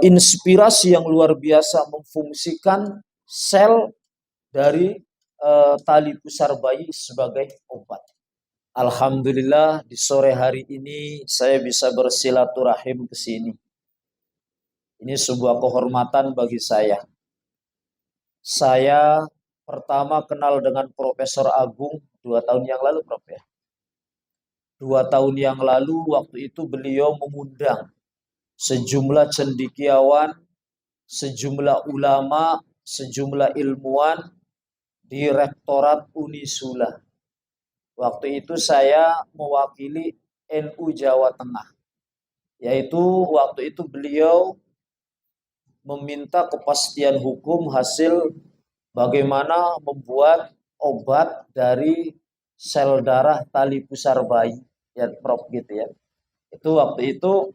inspirasi yang luar biasa memfungsikan sel dari tali pusar bayi sebagai obat. Alhamdulillah di sore hari ini saya bisa bersilaturahim ke sini. Ini sebuah kehormatan bagi saya. Saya pertama kenal dengan Profesor Agung 2 tahun yang lalu, Prof ya. 2 tahun yang lalu waktu itu beliau mengundang sejumlah cendekiawan, sejumlah ulama, sejumlah ilmuwan di Rektorat Unisula. Waktu itu saya mewakili NU Jawa Tengah. Yaitu waktu itu beliau meminta kepastian hukum hasil bagaimana membuat obat dari sel darah tali pusar bayi. Ya, Prof gitu ya. Itu waktu itu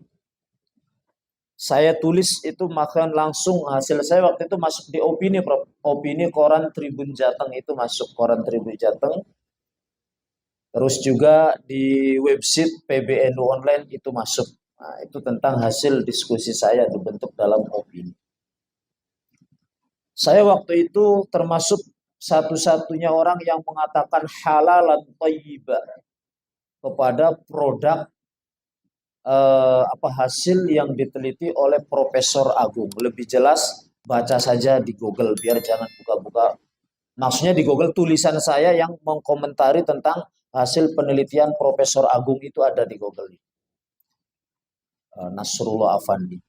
saya tulis itu makan langsung hasil saya waktu itu masuk di opini, Prof. Opini koran Tribun Jateng itu masuk koran Tribun Jateng. Terus juga di website PBNU online itu masuk. Nah, itu tentang hasil diskusi saya dibentuk dalam opini. Saya waktu itu termasuk satu-satunya orang yang mengatakan halalan thayyibah kepada produk hasil yang diteliti oleh Profesor Agung. Lebih jelas baca saja di Google biar jangan buka-buka. Maksudnya di Google tulisan saya yang mengkomentari tentang hasil penelitian Profesor Agung itu ada di Google. Nasrullah Afandi.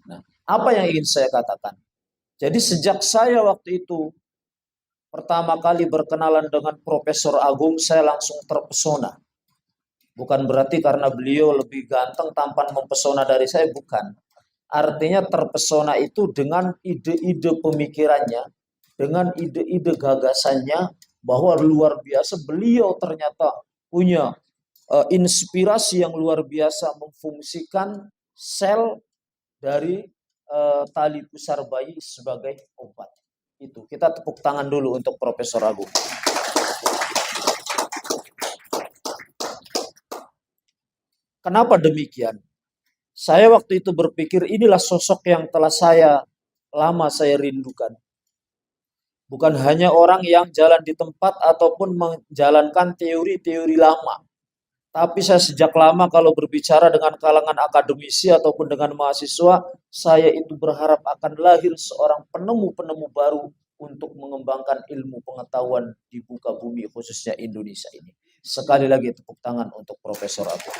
Nah, apa yang ingin saya katakan? Jadi sejak saya waktu itu pertama kali berkenalan dengan Profesor Agung, saya langsung terpesona. Bukan berarti karena beliau lebih ganteng, tampan, mempesona dari saya, bukan. Artinya terpesona itu dengan ide-ide pemikirannya, dengan ide-ide gagasannya, bahwa luar biasa beliau ternyata punya inspirasi yang luar biasa memfungsikan sel dari tali pusar bayi sebagai obat. Itu kita tepuk tangan dulu untuk Profesor Agung. Kenapa demikian? Saya waktu itu berpikir inilah sosok yang telah saya rindukan. Bukan hanya orang yang jalan di tempat ataupun menjalankan teori-teori lama. Tapi saya sejak lama kalau berbicara dengan kalangan akademisi ataupun dengan mahasiswa, saya itu berharap akan lahir seorang penemu-penemu baru untuk mengembangkan ilmu pengetahuan di muka bumi khususnya Indonesia ini. Sekali lagi tepuk tangan untuk Profesor Agung.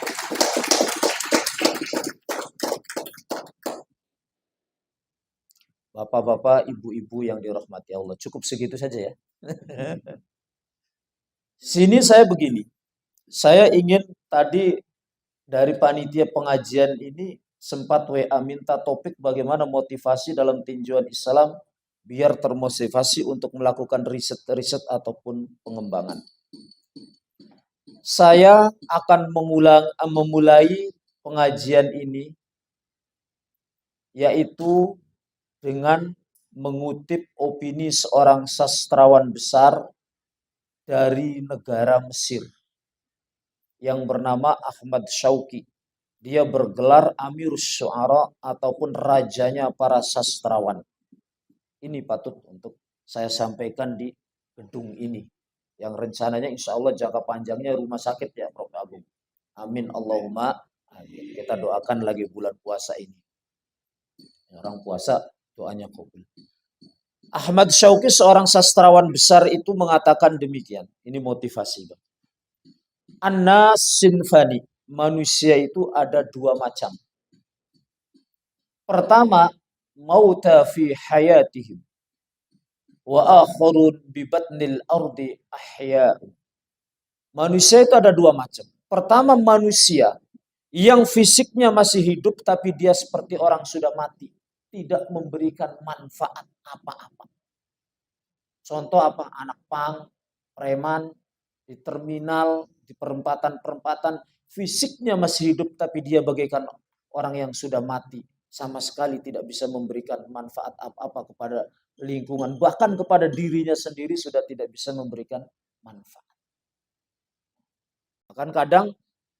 Bapak-bapak, ibu-ibu yang dirahmati Allah. Cukup segitu saja ya. Sini saya begini. Saya ingin tadi dari panitia pengajian ini sempat WA minta topik bagaimana motivasi dalam tinjauan Islam biar termotivasi untuk melakukan riset-riset ataupun pengembangan. Saya akan memulai pengajian ini yaitu dengan mengutip opini seorang sastrawan besar dari negara Mesir yang bernama Ahmad Syauqi. Dia bergelar Amirus Syu'ara ataupun rajanya para sastrawan. Ini patut untuk saya sampaikan di gedung ini. Yang rencananya insya Allah jangka panjangnya rumah sakit ya Prof. Agung. Amin Allahumma amin. Kita doakan lagi bulan puasa ini. Orang puasa doanya kabul. Ahmad Syauqi seorang sastrawan besar itu mengatakan demikian. Ini motivasi. An-nas sinfani. Manusia itu ada dua macam. Pertama, mauta fi hayatihim. Wa akhirun bi batnil ardi ahya. Manusia itu ada dua macam. Pertama manusia yang fisiknya masih hidup tapi dia seperti orang sudah mati. Tidak memberikan manfaat apa-apa. Contoh apa? Anak pang, preman, di terminal, di perempatan-perempatan, fisiknya masih hidup tapi dia bagaikan orang yang sudah mati. Sama sekali tidak bisa memberikan manfaat apa-apa kepada lingkungan. Bahkan kepada dirinya sendiri sudah tidak bisa memberikan manfaat. Bahkan kadang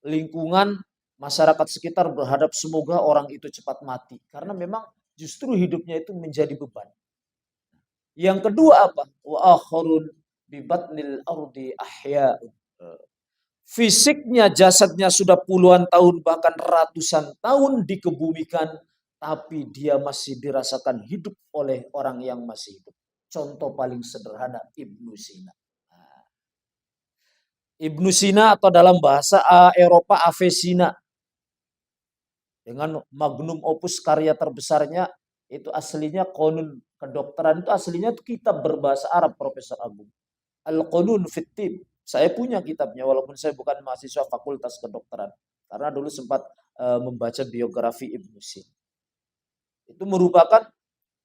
lingkungan Masyarakat sekitar berharap semoga orang itu cepat mati. Karena memang justru hidupnya itu menjadi beban. Yang kedua apa? Wa akharun bi batnil ardi ahya. Fisiknya, jasadnya sudah puluhan tahun bahkan ratusan tahun dikebumikan, tapi dia masih dirasakan hidup oleh orang yang masih hidup. Contoh paling sederhana Ibnu Sina. Ibnu Sina atau dalam bahasa Eropa Avicena dengan magnum opus karya terbesarnya itu aslinya Qanun kedokteran, itu aslinya itu kitab berbahasa Arab Profesor Agung. Al-Qanun fit Tib. Saya punya kitabnya walaupun saya bukan mahasiswa Fakultas Kedokteran. Karena dulu sempat membaca biografi Ibnu Sina. Itu merupakan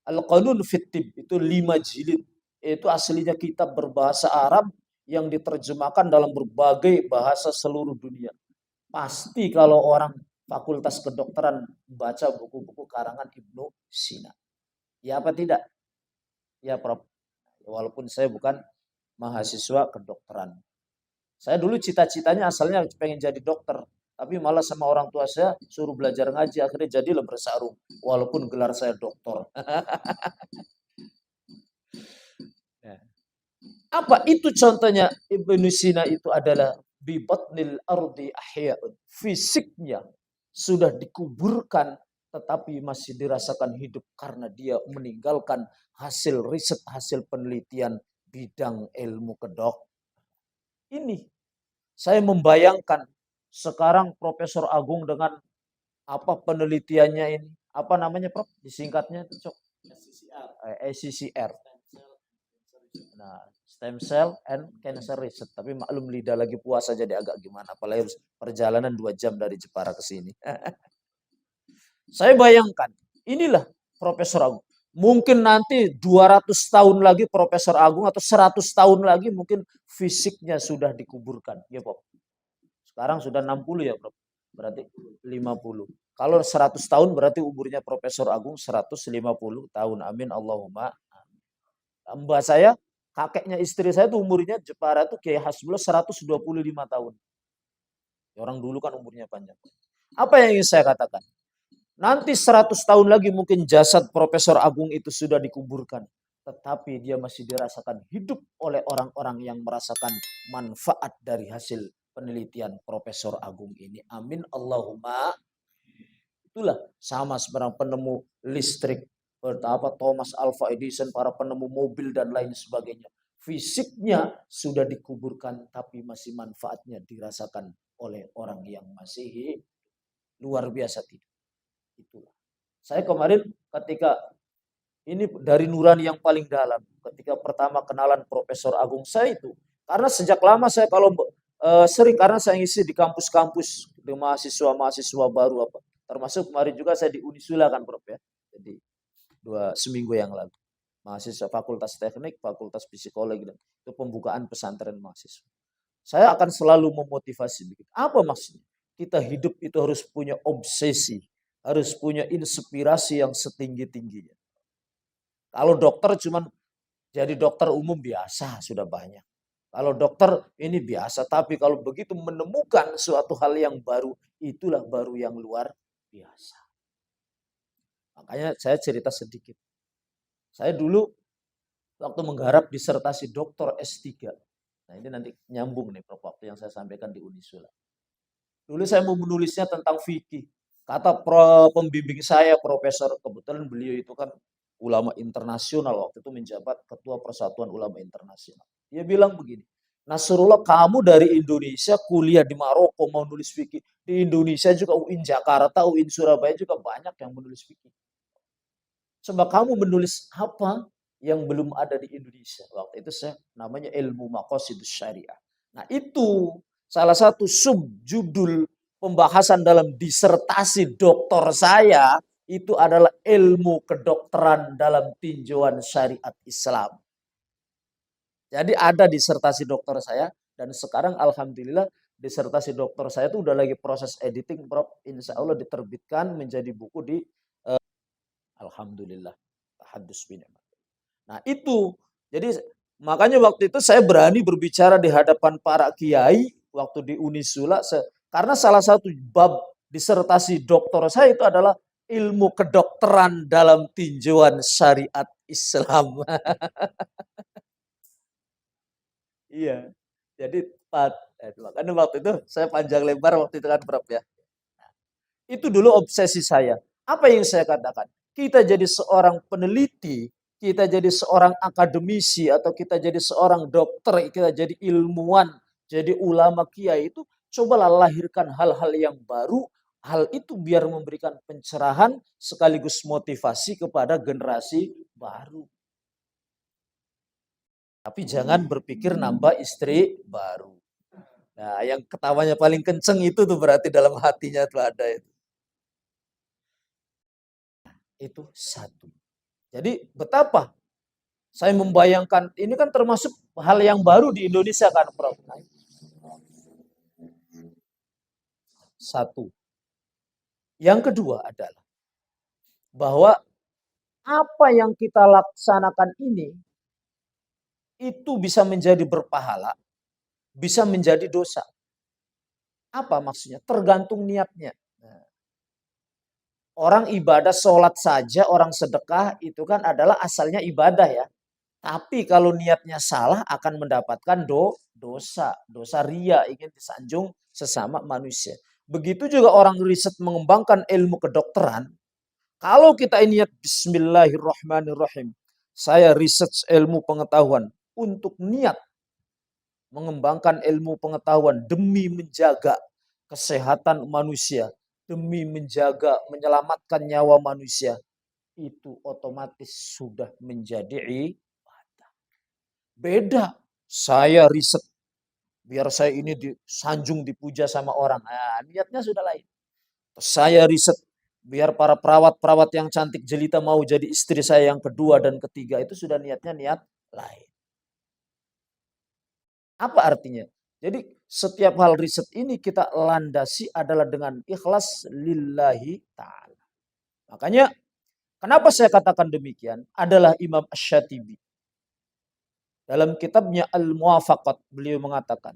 Al-Qanun fit Tib, itu 5 jilid. Itu aslinya kitab berbahasa Arab yang diterjemahkan dalam berbagai bahasa seluruh dunia. Pasti kalau orang Fakultas Kedokteran baca buku-buku karangan Ibnu Sina. Ya apa tidak? Ya Prof. Walaupun saya bukan mahasiswa kedokteran. Saya dulu cita-citanya asalnya pengen jadi dokter. Tapi malah sama orang tua saya suruh belajar ngaji. Akhirnya jadilah bersarung. Walaupun gelar saya doktor. Apa itu contohnya? Ibnu Sina itu adalah bibatnil ardi ahya'un. Fisiknya sudah dikuburkan tetapi masih dirasakan hidup karena dia meninggalkan hasil riset, hasil penelitian bidang ilmu kedok. Ini saya membayangkan sekarang Profesor Agung dengan apa penelitiannya ini, apa namanya Prof? Disingkatnya itu Cok. SCCR. Nah, stem cell and cancer research. Tapi maklum lidah lagi puasa jadi agak gimana. Apalagi harus perjalanan 2 jam dari Jepara ke sini. Saya bayangkan, inilah Profesor Agung. Mungkin nanti 200 tahun lagi Profesor Agung atau 100 tahun lagi mungkin fisiknya sudah dikuburkan. Ya, Prof. Sekarang sudah 60 ya, Prof. Berarti 50. Kalau 100 tahun berarti umurnya Profesor Agung 150 tahun. Amin Allahumma. Mbak saya, kakeknya istri saya tuh umurnya Jepara tuh Kiai Hasbullah 125 tahun. Orang dulu kan umurnya panjang. Apa yang ingin saya katakan? Nanti 100 tahun lagi mungkin jasad Profesor Agung itu sudah dikuburkan. Tetapi dia masih dirasakan hidup oleh orang-orang yang merasakan manfaat dari hasil penelitian Profesor Agung ini. Amin Allahumma. Itulah sama seperti penemu listrik, Thomas Alva Edison, para penemu mobil dan lain sebagainya. Fisiknya sudah dikuburkan tapi masih manfaatnya dirasakan oleh orang yang masih luar biasa tidak. Itulah. Saya kemarin ketika ini dari nurani yang paling dalam, ketika pertama kenalan Profesor Agung saya itu, karena sejak lama saya kalau sering karena saya ngisi di kampus-kampus di mahasiswa-mahasiswa baru apa. Termasuk kemarin juga saya di Unisula kan Prof ya. Jadi seminggu yang lalu. Mahasiswa Fakultas Teknik, Fakultas Psikologi dan itu pembukaan pesantren mahasiswa. Saya akan selalu memotivasi begitu. Apa maksudnya? Kita hidup itu harus punya obsesi, harus punya inspirasi yang setinggi-tingginya. Kalau dokter cuman jadi dokter umum biasa sudah banyak. Kalau dokter ini biasa, tapi kalau begitu menemukan suatu hal yang baru, itulah baru yang luar biasa. Makanya saya cerita sedikit. Saya dulu waktu menggarap disertasi doktor S3. Nah ini nanti nyambung nih Prof, waktu yang saya sampaikan di Unisula. Dulu saya mau menulisnya tentang fikih. Kata pembimbing saya, profesor, kebetulan beliau itu kan ulama internasional, waktu itu menjabat Ketua Persatuan Ulama Internasional. Dia bilang begini, Nasrullah kamu dari Indonesia kuliah di Maroko mau nulis fikih. Di Indonesia juga UIN Jakarta, UIN Surabaya juga banyak yang menulis fikih. Coba kamu menulis apa yang belum ada di Indonesia. Waktu itu saya namanya ilmu maqasidus syariah. Nah itu salah satu subjudul pembahasan dalam disertasi doktor saya itu adalah ilmu kedokteran dalam tinjauan syariat Islam. Jadi ada disertasi dokter saya dan sekarang alhamdulillah disertasi dokter saya itu udah lagi proses editing, Prof. Insya Allah diterbitkan menjadi buku di alhamdulillah. Tahadus bin. Nah itu, jadi makanya waktu itu saya berani berbicara di hadapan para kiai waktu di Unisula, karena salah satu bab Disertasi doktor saya itu adalah ilmu kedokteran dalam tinjauan syariat Islam. Iya. Jadi makanya waktu itu saya panjang lebar waktu itu kan Prof ya. Itu dulu obsesi saya. Apa yang saya katakan? Kita jadi seorang peneliti, kita jadi seorang akademisi, atau kita jadi seorang dokter, kita jadi ilmuwan, jadi ulama kiai itu, cobalah lahirkan hal-hal yang baru. Hal itu biar memberikan pencerahan sekaligus motivasi kepada generasi baru. Tapi jangan berpikir nambah istri baru. Nah, yang ketawanya paling kenceng itu tuh berarti dalam hatinya tuh ada itu. Itu satu. Jadi betapa saya membayangkan ini kan termasuk hal yang baru di Indonesia kan, Prof. Satu. Yang kedua adalah bahwa apa yang kita laksanakan ini itu bisa menjadi berpahala, bisa menjadi dosa. Apa maksudnya? Tergantung niatnya. Nah, orang ibadah sholat saja, orang sedekah itu kan adalah asalnya ibadah ya. Tapi kalau niatnya salah akan mendapatkan dosa. Dosa ria, ingin disanjung sesama manusia. Begitu juga orang riset mengembangkan ilmu kedokteran. Kalau kita niat bismillahirrahmanirrahim. Saya riset ilmu pengetahuan untuk niat mengembangkan ilmu pengetahuan demi menjaga kesehatan manusia, demi menjaga, menyelamatkan nyawa manusia, itu otomatis sudah menjadi ibadah. Beda, saya riset biar saya ini disanjung, dipuja sama orang. Nah, niatnya sudah lain. Saya riset biar para perawat-perawat yang cantik jelita mau jadi istri saya yang kedua dan ketiga, itu sudah niatnya niat lain. Apa artinya? Jadi setiap hal riset ini kita landasi adalah dengan ikhlas lillahi ta'ala. Makanya kenapa saya katakan demikian? Adalah Imam Asy-Syatibi. Dalam kitabnya Al-Muwafaqat beliau mengatakan,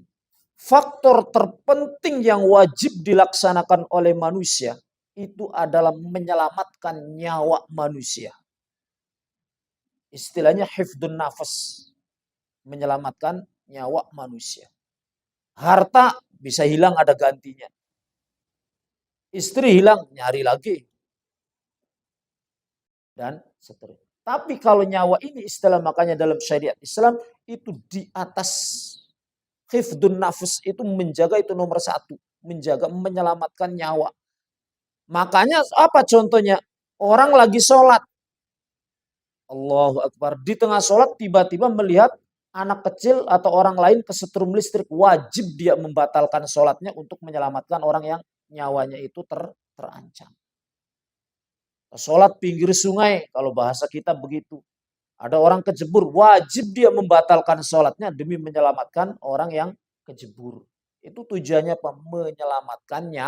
faktor terpenting yang wajib dilaksanakan oleh manusia itu adalah menyelamatkan nyawa manusia. Istilahnya hifdun nafas. Menyelamatkan nyawa manusia. Harta bisa hilang, ada gantinya. Istri hilang, nyari lagi. Dan seterusnya. Tapi kalau nyawa ini istilah makanya dalam syariat Islam itu di atas hifdun nafas, itu menjaga, itu nomor satu. Menjaga, menyelamatkan nyawa. Makanya apa contohnya? Orang lagi sholat. Allahu Akbar. Di tengah sholat tiba-tiba melihat anak kecil atau orang lain kesetrum listrik. Wajib dia membatalkan sholatnya untuk menyelamatkan orang yang nyawanya itu terancam. Sholat pinggir sungai, kalau bahasa kita begitu. Ada orang kejebur, wajib dia membatalkan sholatnya demi menyelamatkan orang yang kejebur. Itu tujuannya apa? Menyelamatkannya.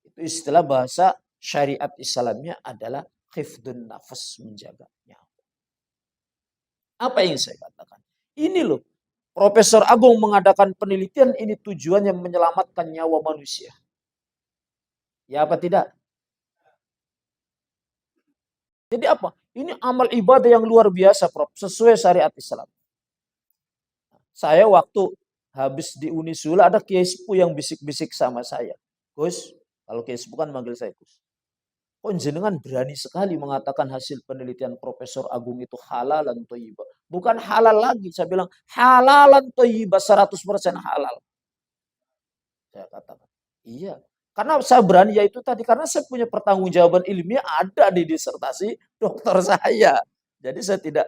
Itu istilah bahasa syariat Islamnya adalah hifdun nafas, menjaga nyawa. Apa yang saya katakan? Ini loh, Profesor Agung mengadakan penelitian ini tujuannya menyelamatkan nyawa manusia. Ya apa tidak? Jadi apa? Ini amal ibadah yang luar biasa, Prof. Sesuai syariat Islam. Saya waktu habis di Unisula ada kiai sepuh yang bisik-bisik sama saya. Gus, kalau kiai sepuh kan manggil saya Gus. Kok jenengan berani sekali mengatakan hasil penelitian Profesor Agung itu halalan thayyibah. Bukan halal lagi, saya bilang halalan thayyibah, 100% halal. Saya katakan, iya. Karena saya berani yaitu tadi, karena saya punya pertanggungjawaban ilmiah ada di disertasi dokter saya. Jadi saya tidak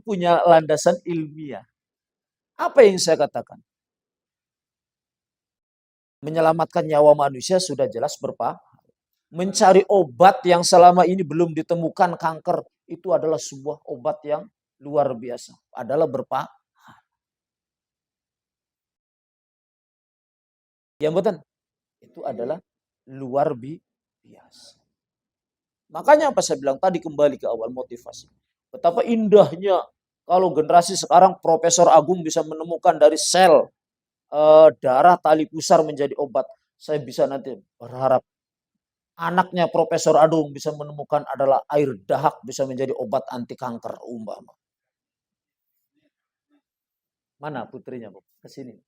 punya landasan ilmiah. Apa yang saya katakan? Menyelamatkan nyawa manusia sudah jelas berpahala. Mencari obat yang selama ini belum ditemukan, kanker, itu adalah sebuah obat yang luar biasa. Adalah berpahala. Yang betul, itu adalah luar biasa. Makanya apa saya bilang tadi, kembali ke awal motivasi. Betapa indahnya kalau generasi sekarang Profesor Agung bisa menemukan dari sel darah tali pusar menjadi obat. Saya bisa nanti berharap anaknya Profesor Adung bisa menemukan adalah air dahak bisa menjadi obat anti kanker umpama. Mana putrinya, Bu? Ke sini.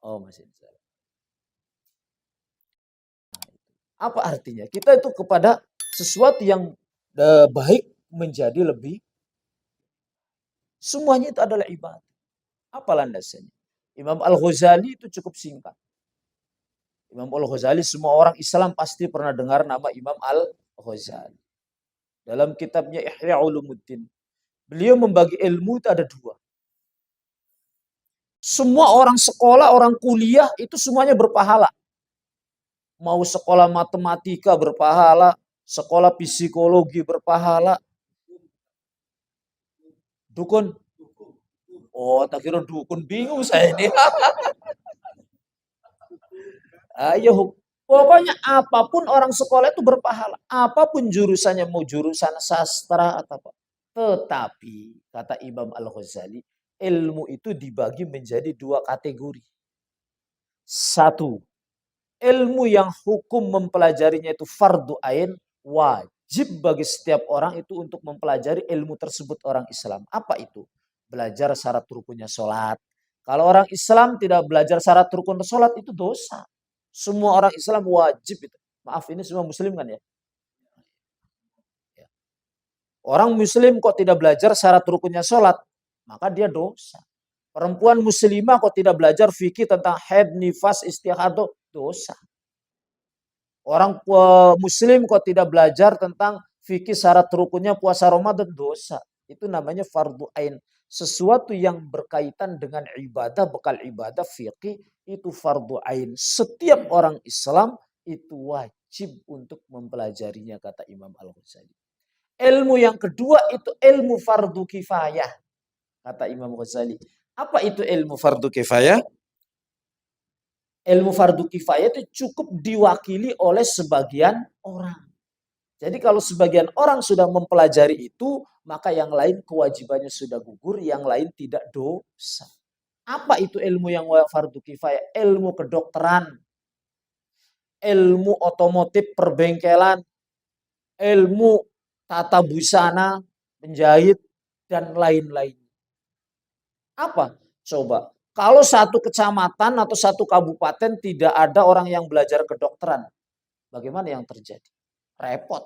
Oh, masih di sana. Apa artinya? Kita itu kepada sesuatu yang baik menjadi lebih, semuanya itu adalah ibadah. Apa landasannya? Imam Al-Ghazali itu cukup singkat. Imam Al-Ghazali, semua orang Islam pasti pernah dengar nama Imam Al-Ghazali. Dalam kitabnya Ihya Ulumuddin, beliau membagi ilmu itu ada dua. Semua orang sekolah, orang kuliah itu semuanya berpahala. Mau sekolah matematika berpahala, sekolah psikologi berpahala. Dukun. Oh, tak kira dukun, bingung saya ini. Ayo, pokoknya apapun orang sekolah itu berpahala. Apapun jurusannya, mau jurusan sastra atau apa. Tetapi, kata Imam Al-Ghazali, ilmu itu dibagi menjadi dua kategori. Satu, ilmu yang hukum mempelajarinya itu fardu ain, wajib bagi setiap orang itu untuk mempelajari ilmu tersebut orang Islam. Apa itu? Belajar syarat rukunnya sholat. Kalau orang Islam tidak belajar syarat rukun sholat itu dosa. Semua orang Islam wajib itu. Maaf, ini semua muslim kan ya? Orang muslim kok tidak belajar syarat rukunnya sholat, maka dia dosa. Perempuan muslimah kok tidak belajar fikih tentang haid, nifas, istihadah, dosa. Orang muslim kok tidak belajar tentang fikih syarat rukunnya puasa Ramadan, dosa. Itu namanya fardu ain. Sesuatu yang berkaitan dengan ibadah, bekal ibadah, fikih, itu fardu ain. Setiap orang Islam itu wajib untuk mempelajarinya, kata Imam Al-Ghazali. Ilmu yang kedua itu ilmu fardu kifayah, kata Imam Ghazali. Apa itu ilmu fardu kifayah? Ilmu fardu kifayah itu cukup diwakili oleh sebagian orang. Jadi kalau sebagian orang sudah mempelajari itu, maka yang lain kewajibannya sudah gugur, yang lain tidak dosa. Apa itu ilmu yang fardu kifayah? Ilmu kedokteran, ilmu otomotif perbengkelan, ilmu tata busana, menjahit, dan lain-lain. Apa? Coba. Kalau satu kecamatan atau satu kabupaten tidak ada orang yang belajar kedokteran, bagaimana yang terjadi? Repot.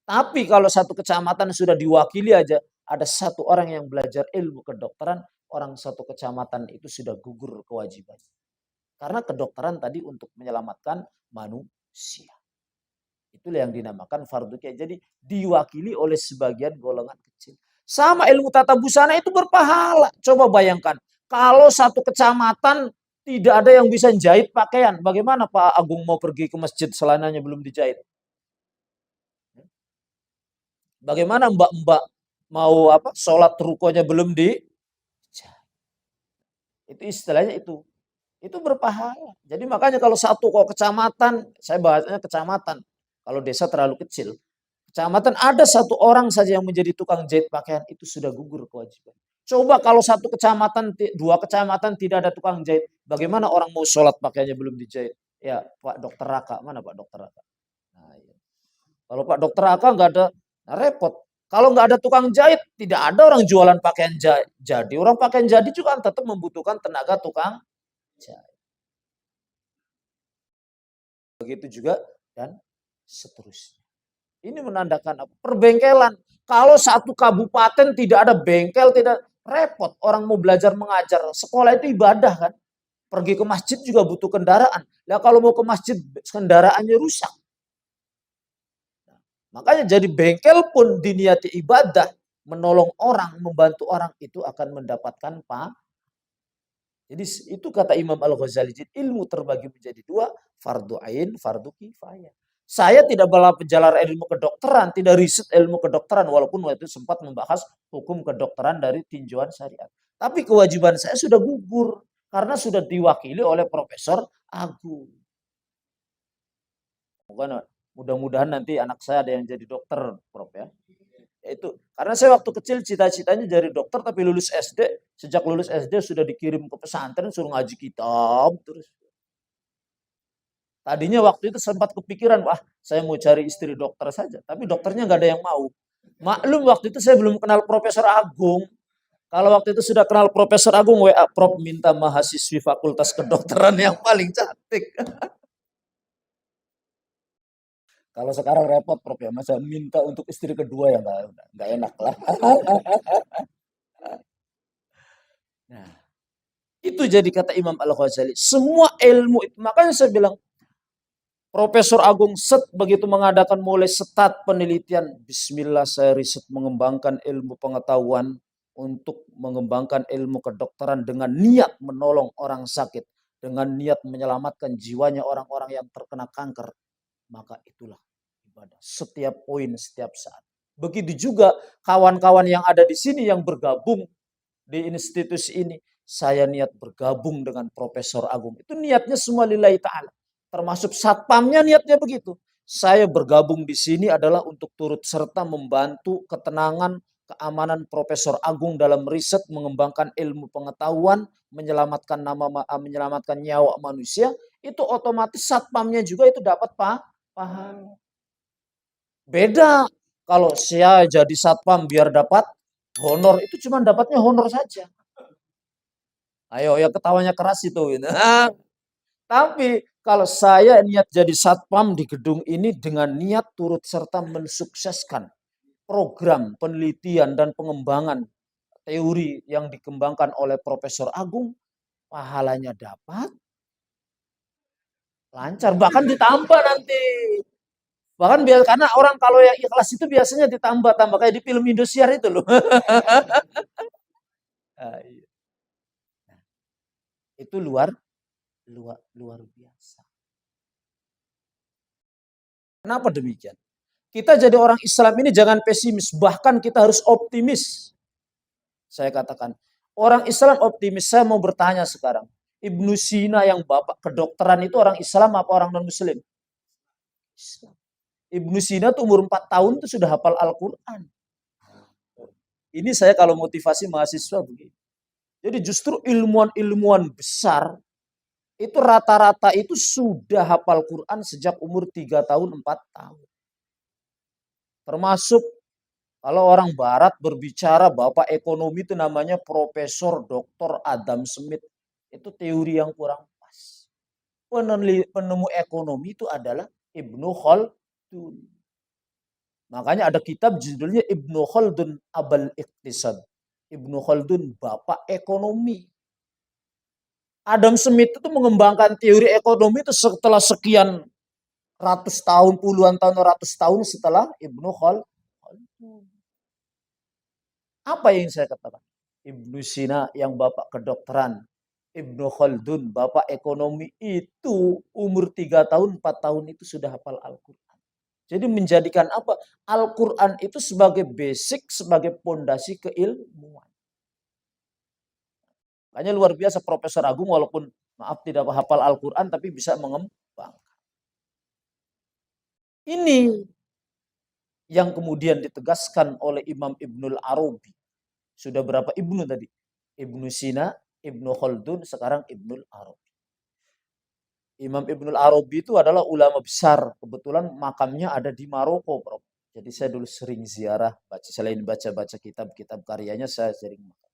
Tapi kalau satu kecamatan sudah diwakili aja, ada satu orang yang belajar ilmu kedokteran, orang satu kecamatan itu sudah gugur kewajiban. Karena kedokteran tadi untuk menyelamatkan manusia. Itulah yang dinamakan fardu kifayah. Jadi diwakili oleh sebagian golongan kecil. Sama ilmu tata busana itu berpahala. Coba bayangkan, kalau satu kecamatan tidak ada yang bisa jahit pakaian, bagaimana Pak Agung mau pergi ke masjid selananya belum dijahit? Bagaimana mbak-mbak mau apa? Sholat rukonya belum dijahit? Itu istilahnya itu. Itu berpahala. Jadi makanya kalau satu kok kecamatan, saya bahasanya kecamatan. Kalau desa terlalu kecil. Kecamatan ada satu orang saja yang menjadi tukang jahit pakaian, itu sudah gugur kewajiban. Coba kalau satu kecamatan, dua kecamatan tidak ada tukang jahit, bagaimana orang mau sholat pakaiannya belum dijahit? Ya Pak Dokter Raka, mana Pak Dokter Raka? Nah, ya. Kalau Pak Dokter Raka nggak ada, nah repot. Kalau nggak ada tukang jahit, tidak ada orang jualan pakaian jadi. Orang pakaian jadi juga tetap membutuhkan tenaga tukang jahit. Begitu juga dan seterusnya. Ini menandakan apa? Perbengkelan. Kalau satu kabupaten tidak ada bengkel, tidak repot. Orang mau belajar mengajar, sekolah itu ibadah kan. Pergi ke masjid juga butuh kendaraan. Nah kalau mau ke masjid kendaraannya rusak. Makanya jadi bengkel pun diniati ibadah, menolong orang, membantu orang itu akan mendapatkan pahala. Jadi itu kata Imam Al-Ghazali, ilmu terbagi menjadi dua, fardu ain, fardu kifayah. Saya tidak bela penjalar ilmu kedokteran, tidak riset ilmu kedokteran, walaupun waktu itu sempat membahas hukum kedokteran dari tinjauan syariat. Tapi kewajiban saya sudah gugur, karena sudah diwakili oleh Profesor Agung. Mudah-mudahan nanti anak saya ada yang jadi dokter, Prof ya. Itu Karena saya waktu kecil cita-citanya jadi dokter, tapi lulus SD, sejak lulus SD sudah dikirim ke pesantren suruh ngaji kitab terus. Tadinya waktu itu sempat kepikiran, wah saya mau cari istri dokter saja, tapi dokternya nggak ada yang mau. Maklum waktu itu saya belum kenal Profesor Agung. Kalau waktu itu sudah kenal Profesor Agung, WA Prof minta mahasiswi Fakultas Kedokteran yang paling cantik. Kalau sekarang repot Prof ya, masa minta untuk istri kedua ya nggak enak lah. Nah, itu jadi kata Imam Al-Ghazali. Semua ilmu itu, makanya saya bilang, Profesor Agung Set begitu mengadakan mulai start penelitian, Bismillah saya riset mengembangkan ilmu pengetahuan untuk mengembangkan ilmu kedokteran dengan niat menolong orang sakit, dengan niat menyelamatkan jiwanya orang-orang yang terkena kanker. Maka itulah ibadah. Setiap poin, setiap saat. Begitu juga kawan-kawan yang ada di sini yang bergabung di institusi ini. Saya niat bergabung dengan Profesor Agung. Itu niatnya semua lillahi ta'ala. Termasuk satpamnya niatnya begitu. Saya bergabung di sini adalah untuk turut serta membantu ketenangan, keamanan Profesor Agung dalam riset mengembangkan ilmu pengetahuan, menyelamatkan nyawa manusia. Itu otomatis satpamnya juga itu dapat paham. Beda kalau saya jadi satpam biar dapat honor, itu cuma dapatnya honor saja. Ayo yang ketawanya keras itu. Tapi kalau saya niat jadi satpam di gedung ini dengan niat turut serta mensukseskan program penelitian dan pengembangan teori yang dikembangkan oleh Profesor Agung, pahalanya dapat, lancar, bahkan ditambah nanti. Bahkan karena orang kalau yang ikhlas itu biasanya ditambah-tambah kayak di film Indosiar itu loh. Iya. Itu luar luar biasa. Kenapa demikian? Kita jadi orang Islam ini jangan pesimis, bahkan kita harus optimis. Saya katakan, orang Islam optimis. Saya mau bertanya sekarang, Ibnu Sina yang bapak kedokteran itu orang Islam apa orang non-Muslim? Islam. Ibnu Sina tuh umur 4 tahun tuh sudah hafal Al-Quran. Ini saya kalau motivasi mahasiswa begini. Jadi justru ilmuwan-ilmuwan besar itu rata-rata itu sudah hafal Quran sejak umur 3 tahun, 4 tahun. Termasuk kalau orang barat berbicara bapak ekonomi itu namanya Profesor Dr. Adam Smith. Itu teori yang kurang pas. Penemu ekonomi itu adalah Ibnu Khaldun. Makanya ada kitab judulnya Ibnu Khaldun Abal Iqtisad. Ibnu Khaldun bapak ekonomi. Adam Smith itu mengembangkan teori ekonomi itu setelah sekian ratus tahun, puluhan tahun, ratus tahun setelah Ibnu Khaldun. Apa yang saya katakan? Ibnu Sina yang bapak kedokteran, Ibnu Khaldun bapak ekonomi itu umur 3 tahun, 4 tahun itu sudah hafal Al-Quran. Jadi menjadikan apa? Al-Quran itu sebagai basic, sebagai pondasi keilmuan. Makanya luar biasa Profesor Agung walaupun maaf tidak hafal Al-Quran tapi bisa mengembangkan. Ini yang kemudian ditegaskan oleh Imam Ibnul Arabi. Sudah berapa Ibnu tadi? Ibnu Sina, Ibnu Khaldun, sekarang Ibnul Arabi. Imam Ibnul Arabi itu adalah ulama besar. Kebetulan makamnya ada di Maroko, Prof. Jadi saya dulu sering ziarah, selain baca-baca kitab-kitab karyanya, saya sering makan.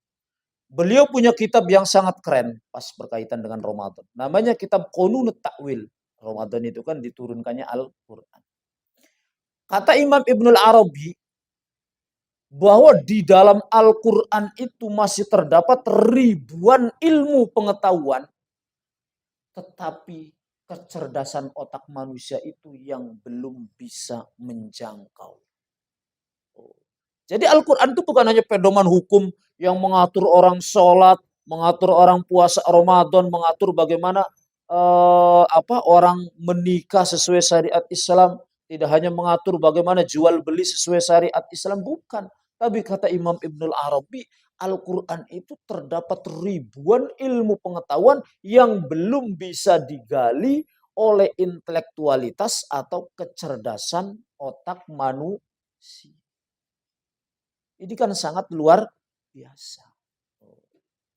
Beliau punya kitab yang sangat keren pas berkaitan dengan Ramadan. Namanya kitab Qununut Ta'wil. Ramadan itu kan diturunkannya Al-Quran. Kata Imam Ibnul Arabi, bahwa di dalam Al-Quran itu masih terdapat ribuan ilmu pengetahuan, tetapi kecerdasan otak manusia itu yang belum bisa menjangkau. Jadi Al-Quran itu bukan hanya pedoman hukum yang mengatur orang sholat, mengatur orang puasa Ramadan, mengatur bagaimana orang menikah sesuai syariat Islam, tidak hanya mengatur bagaimana jual beli sesuai syariat Islam, bukan. Tapi kata Imam Ibnul Arabi, Al-Quran itu terdapat ribuan ilmu pengetahuan yang belum bisa digali oleh intelektualitas atau kecerdasan otak manusia. Ini kan sangat luar biasa.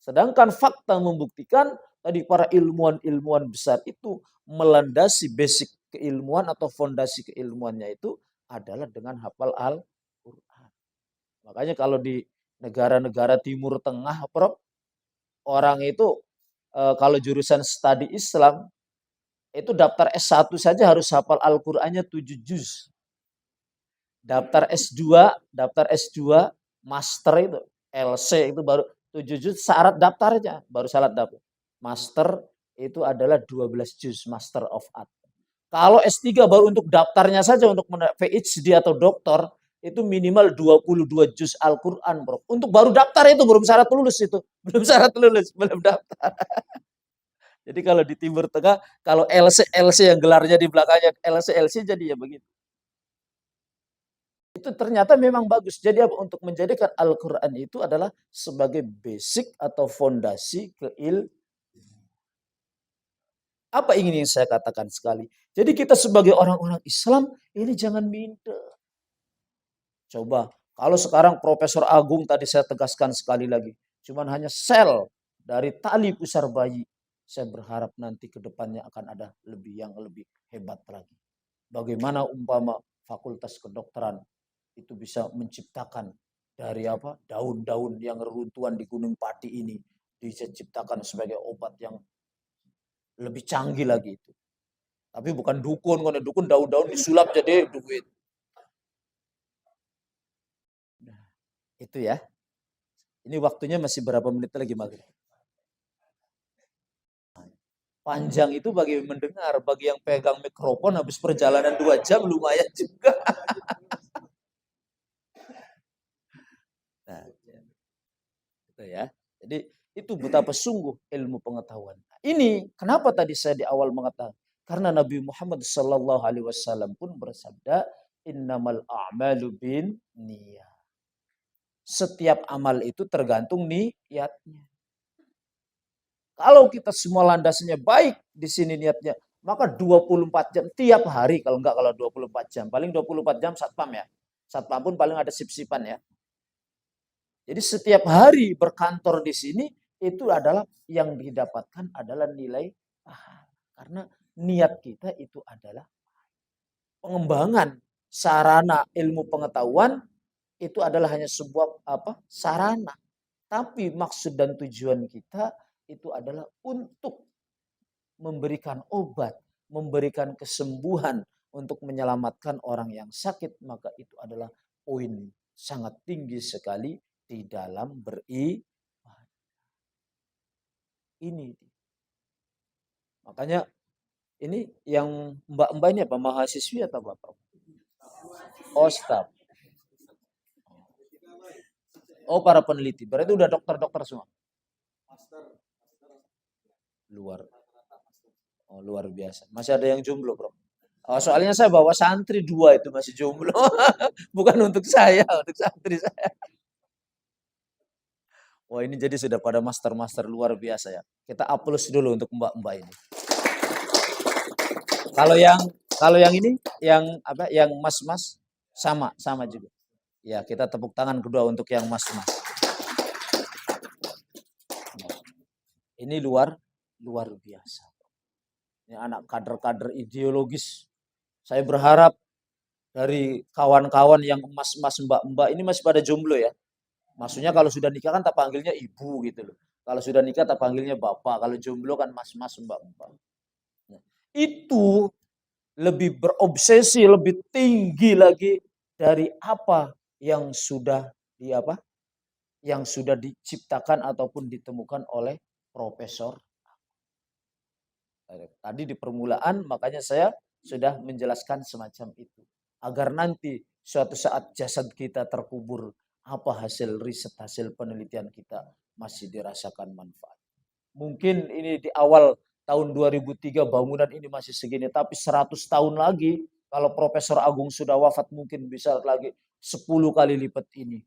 Sedangkan fakta membuktikan tadi para ilmuwan-ilmuwan besar itu melandasi basic keilmuan atau fondasi keilmuannya itu adalah dengan hafal Al-Quran. Makanya kalau di negara-negara Timur Tengah, Prof, orang itu kalau jurusan studi Islam itu daftar S1 saja harus hafal Al-Qur'annya 7 juz. Daftar S2, master itu, LC itu baru 7 juz syarat daftarnya, baru syarat daftar. Master itu adalah 12 juz, Master of Art. Kalau S3 baru untuk daftarnya saja untuk PhD atau doktor itu minimal 22 juz Al-Qur'an, Bro. Untuk baru daftar itu belum syarat lulus itu. Belum syarat lulus, belum daftar. Jadi kalau di Timur Tengah, kalau LC yang gelarnya di belakangnya LC jadi ya begitu. Itu ternyata memang bagus. Jadi untuk menjadikan Al-Quran itu adalah sebagai basic atau fondasi apa ingin saya katakan sekali. Jadi kita sebagai orang-orang Islam ini jangan minder. Coba kalau sekarang Profesor Agung tadi saya tegaskan sekali lagi, cuman hanya sel dari tali pusar bayi. Saya berharap nanti ke depannya akan ada yang lebih hebat lagi. Bagaimana umpama Fakultas Kedokteran itu bisa menciptakan dari daun-daun yang reruntuhan di Gunung Pati ini diciptakan sebagai obat yang lebih canggih lagi itu. Tapi bukan dukun, kalau dukun daun-daun disulap jadi duit. Nah, itu ya. Ini waktunya masih berapa menit lagi maghrib? Panjang itu bagi mendengar, bagi yang pegang mikrofon habis perjalanan 2 jam lumayan juga. Nah, itu ya. Jadi itu betapa sungguh ilmu pengetahuan. Ini kenapa tadi saya di awal mengatakan karena Nabi Muhammad Sallallahu Alaihi Wasallam pun bersabda, Innamal a'malu bin niyah. Setiap amal itu tergantung niatnya. Kalau kita semua landasnya baik di sini niatnya, maka 24 jam tiap hari, kalau 24 jam, paling 24 jam satpam ya. Satpam pun paling ada sip-sipan ya. Jadi setiap hari berkantor di sini itu adalah yang didapatkan adalah nilai pahala. Karena niat kita itu adalah pengembangan sarana ilmu pengetahuan itu adalah hanya sebuah sarana. Tapi maksud dan tujuan kita itu adalah untuk memberikan obat, memberikan kesembuhan untuk menyelamatkan orang yang sakit, maka itu adalah poin sangat tinggi sekali di dalam beribadah. Ini. Makanya ini yang mbak-mbak ini apa? Mahasiswi atau apa? Oh, staff. Oh, para peneliti. Berarti udah dokter-dokter semua. Luar. Oh, luar biasa. Masih ada yang jomblo, Bro. Oh, soalnya saya bawa santri 2 itu masih jomblo. Bukan untuk saya, untuk santri saya. Wah, ini jadi sudah pada master-master luar biasa ya. Kita aplaus dulu untuk mbak-mbak ini. Kalau yang ini, yang mas-mas sama juga. Ya, kita tepuk tangan kedua untuk yang mas-mas. Ini luar biasa. Ini anak kader-kader ideologis. Saya berharap dari kawan-kawan yang mas-mas mbak-mbak ini masih pada jomblo ya. Maksudnya kalau sudah nikah kan tak panggilnya ibu gitu loh. Kalau sudah nikah tak panggilnya bapak. Kalau jomblo kan mas-mas mbak-mbak. Itu lebih berobsesi, lebih tinggi lagi dari apa yang sudah yang sudah diciptakan ataupun ditemukan oleh Profesor. Tadi di permulaan makanya saya sudah menjelaskan semacam itu. Agar nanti suatu saat jasad kita terkubur, apa hasil riset, hasil penelitian kita masih dirasakan manfaat. Mungkin ini di awal tahun 2003 bangunan ini masih segini, tapi 100 tahun lagi kalau Profesor Agung sudah wafat mungkin bisa lagi 10 kali lipat ini.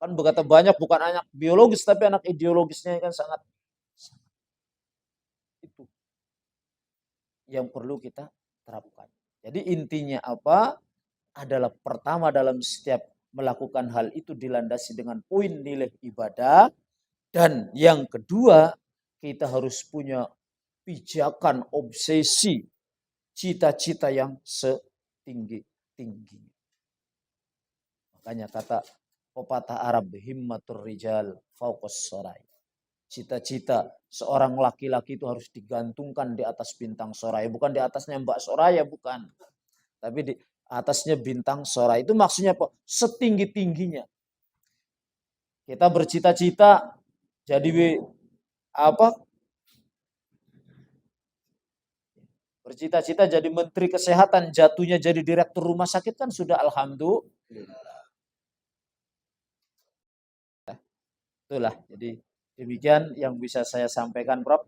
Kan berkata banyak bukan anak biologis tapi anak ideologisnya kan sangat itu yang perlu kita terapkan. Jadi intinya apa? adalah pertama dalam setiap melakukan hal itu dilandasi dengan poin nilai ibadah. Dan yang kedua, kita harus punya pijakan, obsesi, cita-cita yang setinggi-tingginya. Makanya kata pepatah Arab, himmatur rijal fauqas sarai. Cita-cita seorang laki-laki itu harus digantungkan di atas bintang Soraya. Bukan di atasnya Mbak Soraya, bukan. Tapi di atasnya bintang Soraya. Itu maksudnya apa? Setinggi-tingginya. Kita bercita-cita jadi apa? Bercita-cita jadi menteri kesehatan, jatuhnya jadi direktur rumah sakit kan sudah alhamdulillah. Itulah. Jadi demikian yang bisa saya sampaikan, Prof.